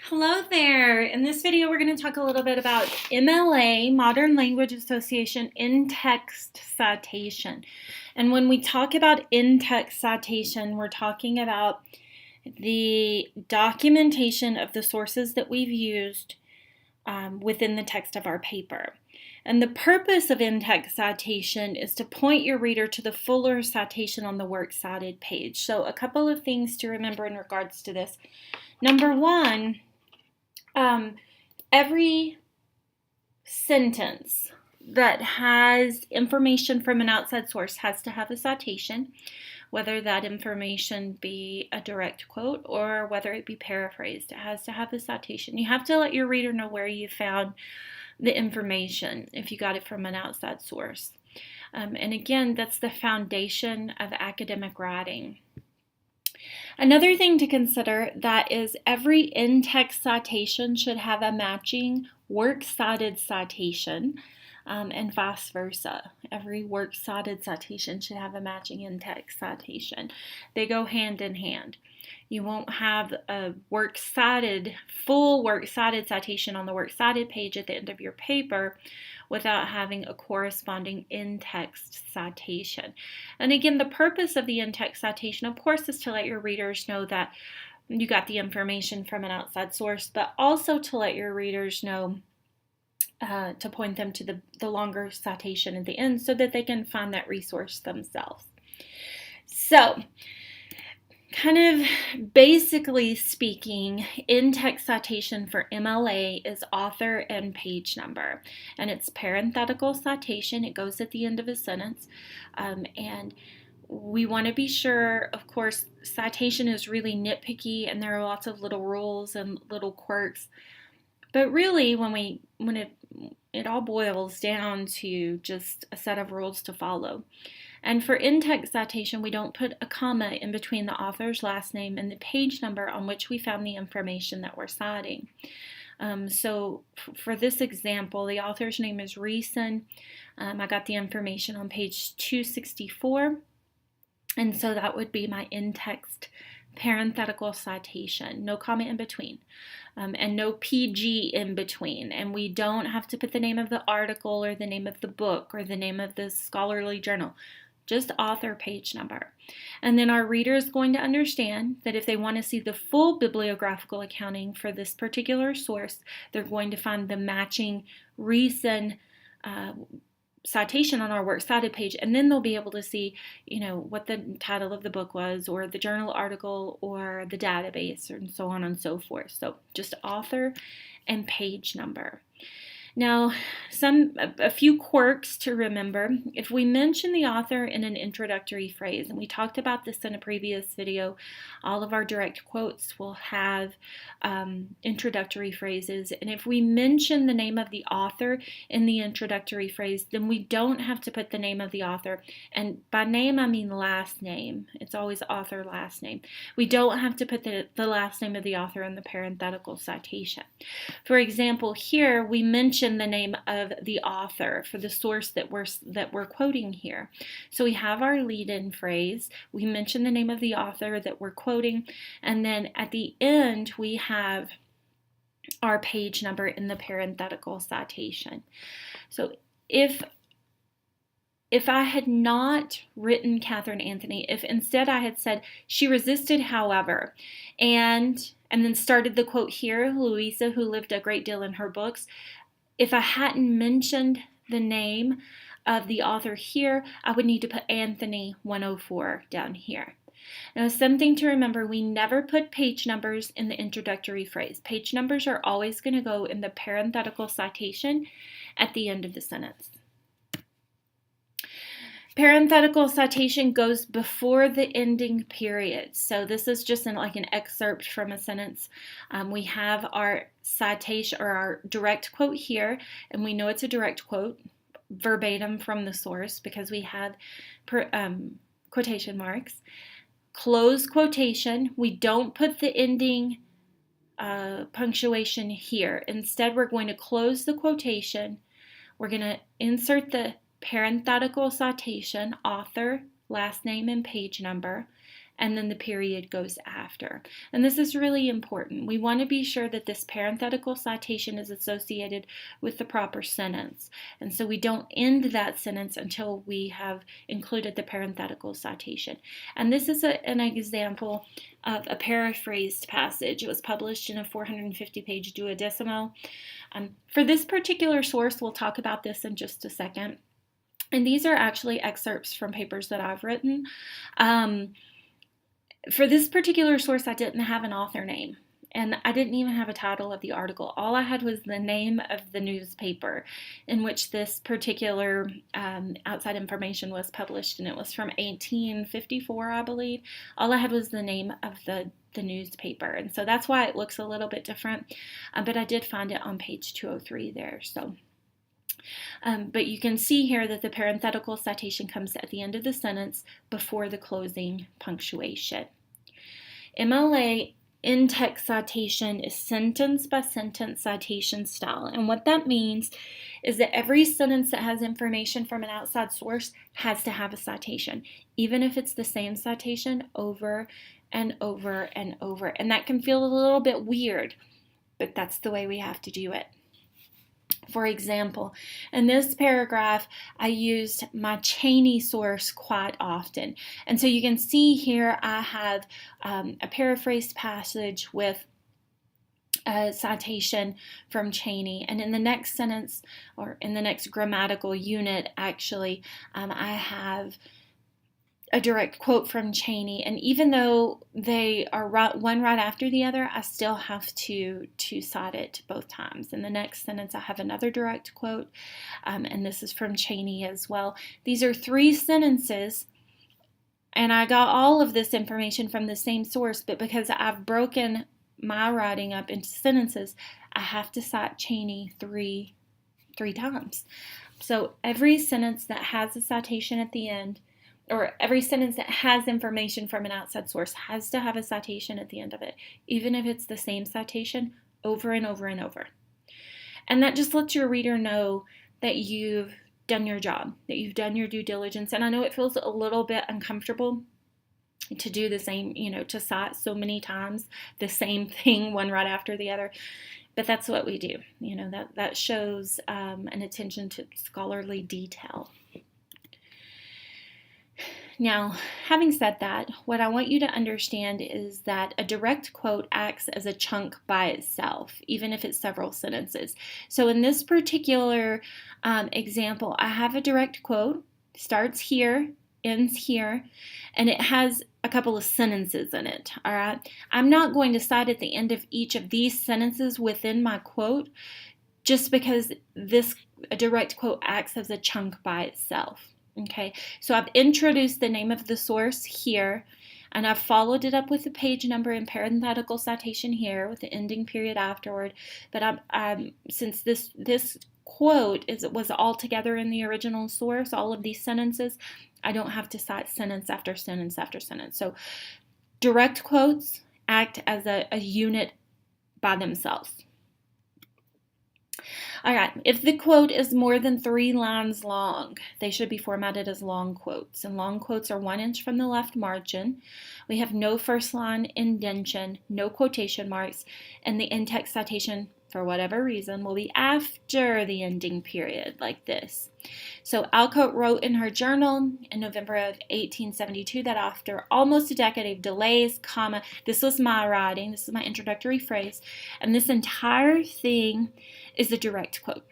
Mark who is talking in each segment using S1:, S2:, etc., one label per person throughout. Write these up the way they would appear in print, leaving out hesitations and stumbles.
S1: Hello there. In this video, we're going to talk a little bit about MLA, Modern Language Association In-Text Citation. And when we talk about in-text citation, we're talking about the documentation of the sources that we've used within the text of our paper. And the purpose of in-text citation is to point your reader to the fuller citation on the Works Cited page. So a couple of things to remember in regards to this. Number one, every sentence that has information from an outside source has to have a citation, whether that information be a direct quote or whether it be paraphrased. It has to have a citation. You have to let your reader know where you found the information if you got it from an outside source. And again, that's the foundation of academic writing. Another thing to consider that is every in-text citation should have a matching works cited citation and vice versa. Every works cited citation should have a matching in-text citation. They go hand in hand. You won't have a full works cited citation on the works cited page at the end of your paper without having a corresponding in-text citation. And again, the purpose of the in-text citation, of course, is to let your readers know that you got the information from an outside source, but also to let your readers know to point them to the longer citation at the end so that they can find that resource themselves. So, kind of basically speaking, in-text citation for MLA is author and page number. And it's parenthetical citation. It goes at the end of a sentence. And we want to be sure, of course, citation is really nitpicky and there are lots of little rules and little quirks. But really, when it all boils down to just a set of rules to follow. And for in-text citation, we don't put a comma in between the author's last name and the page number on which we found the information that we're citing. So for this example, the author's name is Reason. I got the information on page 264. And so that would be my in-text parenthetical citation, no comma in between, and no PG in between. And we don't have to put the name of the article or the name of the book or the name of the scholarly journal, just author, page number. And then our reader is going to understand that if they want to see the full bibliographical accounting for this particular source, they're going to find the matching recent citation on our works cited page, and then they'll be able to see, what the title of the book was, or the journal article, or the database, and so on and so forth. So just author and page number. Now, a few quirks to remember. If we mention the author in an introductory phrase, and we talked about this in a previous video, all of our direct quotes will have introductory phrases. And if we mention the name of the author in the introductory phrase, then we don't have to put the name of the author. And by name, I mean last name. It's always author, last name. We don't have to put the last name of the author in the parenthetical citation. For example, here we mention the name of the author for the source that we're quoting here. So we have our lead-in phrase, we mention the name of the author that we're quoting, and then at the end we have our page number in the parenthetical citation. So if I had not written Catherine Anthony, if instead I had said, she resisted, however, and then started the quote here, Louisa, who lived a great deal in her books, if I hadn't mentioned the name of the author here, I would need to put Anthony 104 down here. Now, something to remember, we never put page numbers in the introductory phrase. Page numbers are always going to go in the parenthetical citation at the end of the sentence. Parenthetical citation goes before the ending period. So this is just like an excerpt from a sentence. We have our citation or our direct quote here, and we know it's a direct quote verbatim from the source because we have quotation marks. Close quotation, we don't put the ending punctuation here. Instead, we're going to close the quotation. We're going to insert the parenthetical citation, author, last name, and page number, and then the period goes after. And this is really important. We want to be sure that this parenthetical citation is associated with the proper sentence. And so we don't end that sentence until we have included the parenthetical citation. And this is an example of a paraphrased passage. It was published in a 450-page duodecimo. For this particular source, we'll talk about this in just a second. And these are actually excerpts from papers that I've written. For this particular source, I didn't have an author name, and I didn't even have a title of the article. All I had was the name of the newspaper in which this particular outside information was published, and it was from 1854, I believe. All I had was the name of the newspaper, and so that's why it looks a little bit different, but I did find it on page 203 there. So. But you can see here that the parenthetical citation comes at the end of the sentence before the closing punctuation. MLA In-Text Citation is sentence-by-sentence citation style. And what that means is that every sentence that has information from an outside source has to have a citation, even if it's the same citation over and over and over. And that can feel a little bit weird, but that's the way we have to do it. For example, in this paragraph, I used my Cheney source quite often. And so you can see here I have a paraphrased passage with a citation from Cheney. And in the next sentence, or in the next grammatical unit, actually, I have a direct quote from Cheney, and even though they are one right after the other, I still have to cite it both times. In the next sentence, I have another direct quote, and this is from Cheney as well. These are 3 sentences, and I got all of this information from the same source, but because I've broken my writing up into sentences, I have to cite Cheney three times. So every sentence that has a citation at the end, or every sentence that has information from an outside source, has to have a citation at the end of it, even if it's the same citation over and over and over. And that just lets your reader know that you've done your job, that you've done your due diligence. And I know it feels a little bit uncomfortable to do the same, to cite so many times the same thing, one right after the other. But that's what we do. That shows an attention to scholarly detail. Now, having said that, what I want you to understand is that a direct quote acts as a chunk by itself, even if it's several sentences. So in this particular example, I have a direct quote, starts here, ends here, and it has a couple of sentences in it, all right? I'm not going to cite at the end of each of these sentences within my quote, just because a direct quote acts as a chunk by itself. Okay, so I've introduced the name of the source here, and I've followed it up with the page number and parenthetical citation here with the ending period afterward. But since this quote was all together in the original source, all of these sentences, I don't have to cite sentence after sentence after sentence. So direct quotes act as a unit by themselves. All right, if the quote is more than 3 lines long, they should be formatted as long quotes. And long quotes are 1 inch from the left margin. We have no first line indentation, no quotation marks, and the in-text citation, for whatever reason, will be after the ending period, like this. So Alcott wrote in her journal in November of 1872 that after almost a decade of delays, this was my writing, this is my introductory phrase, and this entire thing is a direct quote.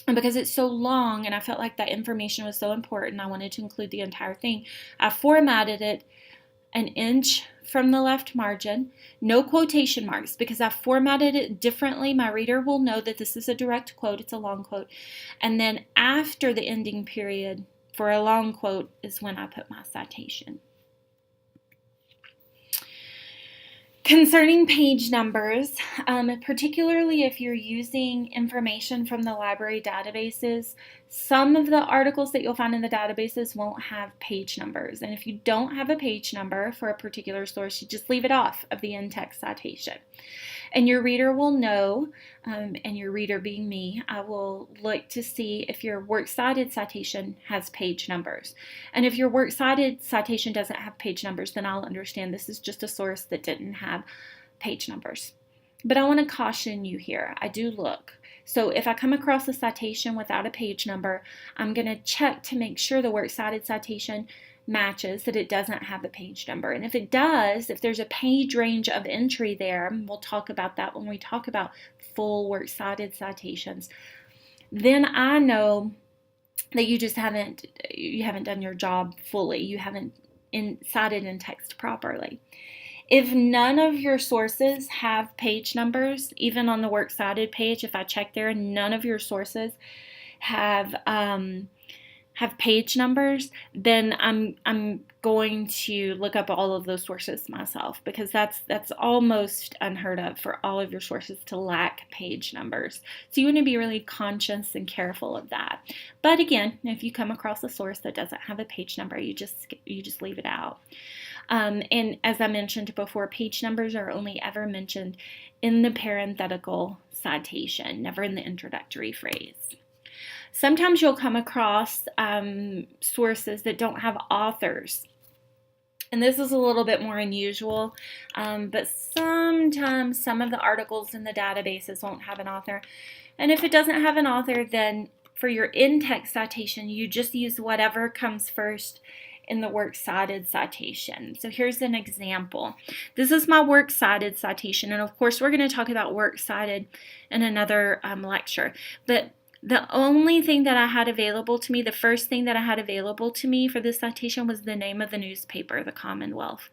S1: And because it's so long and I felt like that information was so important, I wanted to include the entire thing, I formatted it 1 inch from the left margin, no quotation marks, because I formatted it differently. My reader will know that this is a direct quote, it's a long quote. And then after the ending period for a long quote is when I put my citation. Concerning page numbers, particularly if you're using information from the library databases, Some of the articles that you'll find in the databases won't have page numbers. And if you don't have a page number for a particular source, you just leave it off of the in-text citation. And your reader will know, and your reader being me, I will look to see if your works cited citation has page numbers. And if your works cited citation doesn't have page numbers, then I'll understand this is just a source that didn't have page numbers. But I want to caution you here. I do look. So if I come across a citation without a page number, I'm going to check to make sure the works cited citation matches, that it doesn't have a page number. And if it does, if there's a page range of entry there, we'll talk about that when we talk about full works cited citations, then I know that you haven't done your job fully. You haven't cited in text properly. If none of your sources have page numbers, even on the works cited page, if I check there and none of your sources have page numbers, then I'm going to look up all of those sources myself, because that's almost unheard of for all of your sources to lack page numbers. So you want to be really conscious and careful of that. But again, if you come across a source that doesn't have a page number, you just leave it out. And as I mentioned before, page numbers are only ever mentioned in the parenthetical citation, never in the introductory phrase. Sometimes you'll come across sources that don't have authors. And this is a little bit more unusual, but sometimes some of the articles in the databases won't have an author. And if it doesn't have an author, then for your in-text citation, you just use whatever comes first in the works cited citation. So here's an example. This is my works cited citation, and of course we're going to talk about works cited in another lecture. But the only thing that I had available to me, the first thing that I had available to me for this citation was the name of the newspaper, the Commonwealth.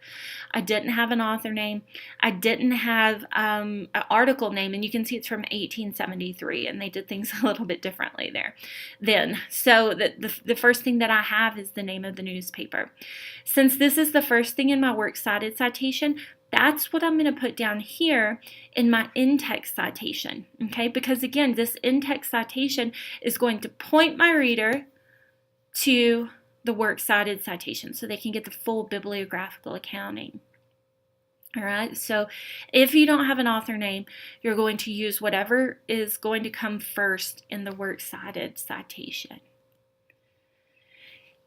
S1: I didn't have an author name. I didn't have an article name, and you can see it's from 1873, and they did things a little bit differently there then. So the first thing that I have is the name of the newspaper. Since this is the first thing in my works cited citation, that's what I'm going to put down here in my in-text citation, okay? Because again, this in-text citation is going to point my reader to the works cited citation so they can get the full bibliographical accounting. All right, so if you don't have an author name, you're going to use whatever is going to come first in the works cited citation.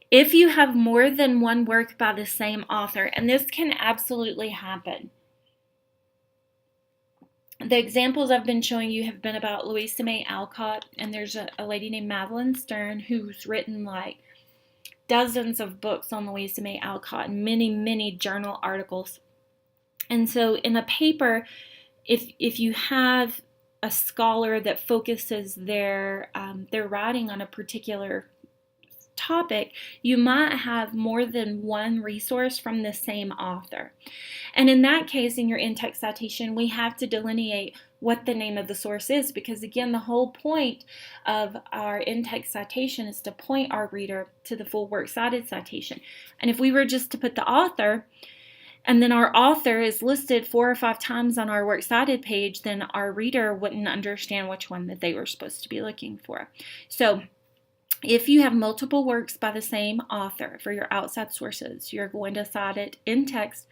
S1: If you have more than one work by the same author, and this can absolutely happen. The examples I've been showing you have been about Louisa May Alcott, and there's a lady named Madeline Stern who's written like dozens of books on Louisa May Alcott and many, many journal articles. And so in a paper, if you have a scholar that focuses their writing on a particular topic, you might have more than one resource from the same author. And in that case, in your in-text citation, we have to delineate what the name of the source is, because again, the whole point of our in-text citation is to point our reader to the full works cited citation. And if we were just to put the author, and then our author is listed 4 or 5 times on our works cited page, then our reader wouldn't understand which one that they were supposed to be looking for. So if you have multiple works by the same author for your outside sources, you're going to cite it in text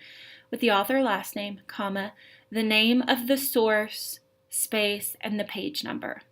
S1: with the author last name, comma, the name of the source, space, and the page number.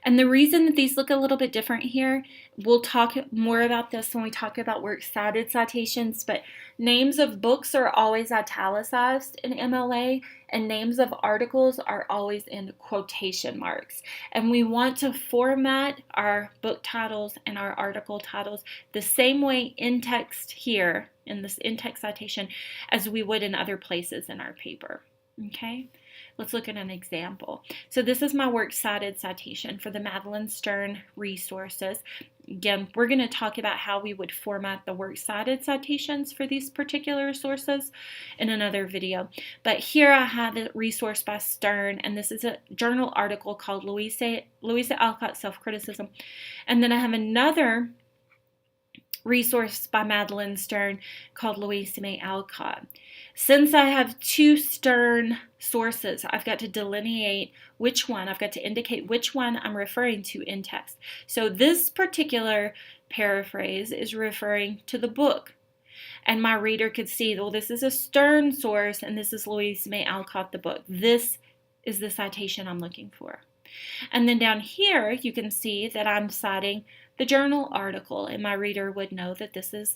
S1: And the reason that these look a little bit different here, we'll talk more about this when we talk about works cited citations, but names of books are always italicized in MLA, and names of articles are always in quotation marks. And we want to format our book titles and our article titles the same way in text here, in this in-text citation, as we would in other places in our paper. Okay? Let's look at an example. So this is my works cited citation for the Madeline Stern resources. Again, we're going to talk about how we would format the works cited citations for these particular sources in another video. But here I have a resource by Stern, and this is a journal article called Louisa Alcott Self-Criticism. And then I have another resource by Madeline Stern called Louisa May Alcott. Since I have two stern sources, I've got to delineate which one, I've got to indicate which one I'm referring to in text. So this particular paraphrase is referring to the book. And my reader could see, well, this is a stern source, and this is Louise May Alcott, the book. This is the citation I'm looking for. And then down here, you can see that I'm citing the journal article, and my reader would know that this is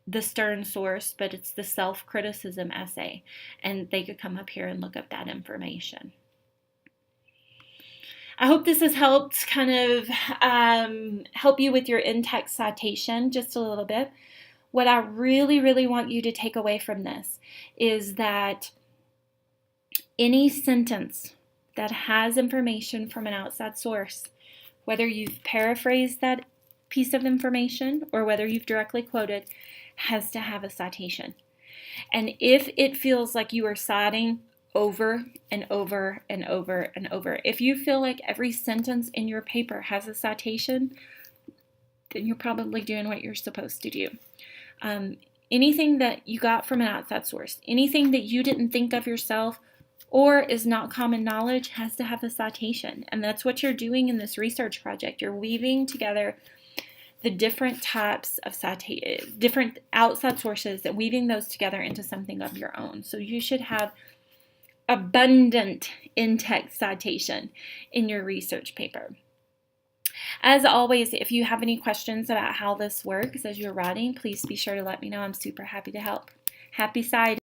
S1: the stern source, but it's the self-criticism essay, and they could come up here and look up that information. I hope this has helped kind of help you with your in-text citation just a little bit. What I really, really want you to take away from this is that any sentence that has information from an outside source, whether you've paraphrased that piece of information or whether you've directly quoted, has to have a citation. And if it feels like you are citing over and over and over and over, if you feel like every sentence in your paper has a citation, then you're probably doing what you're supposed to do. Anything that you got from an outside source, anything that you didn't think of yourself or is not common knowledge has to have a citation. And that's what you're doing in this research project. You're weaving together the different types of different outside sources and weaving those together into something of your own. So you should have abundant in-text citation in your research paper. As always, if you have any questions about how this works as you're writing, please be sure to let me know. I'm super happy to help. Happy citing.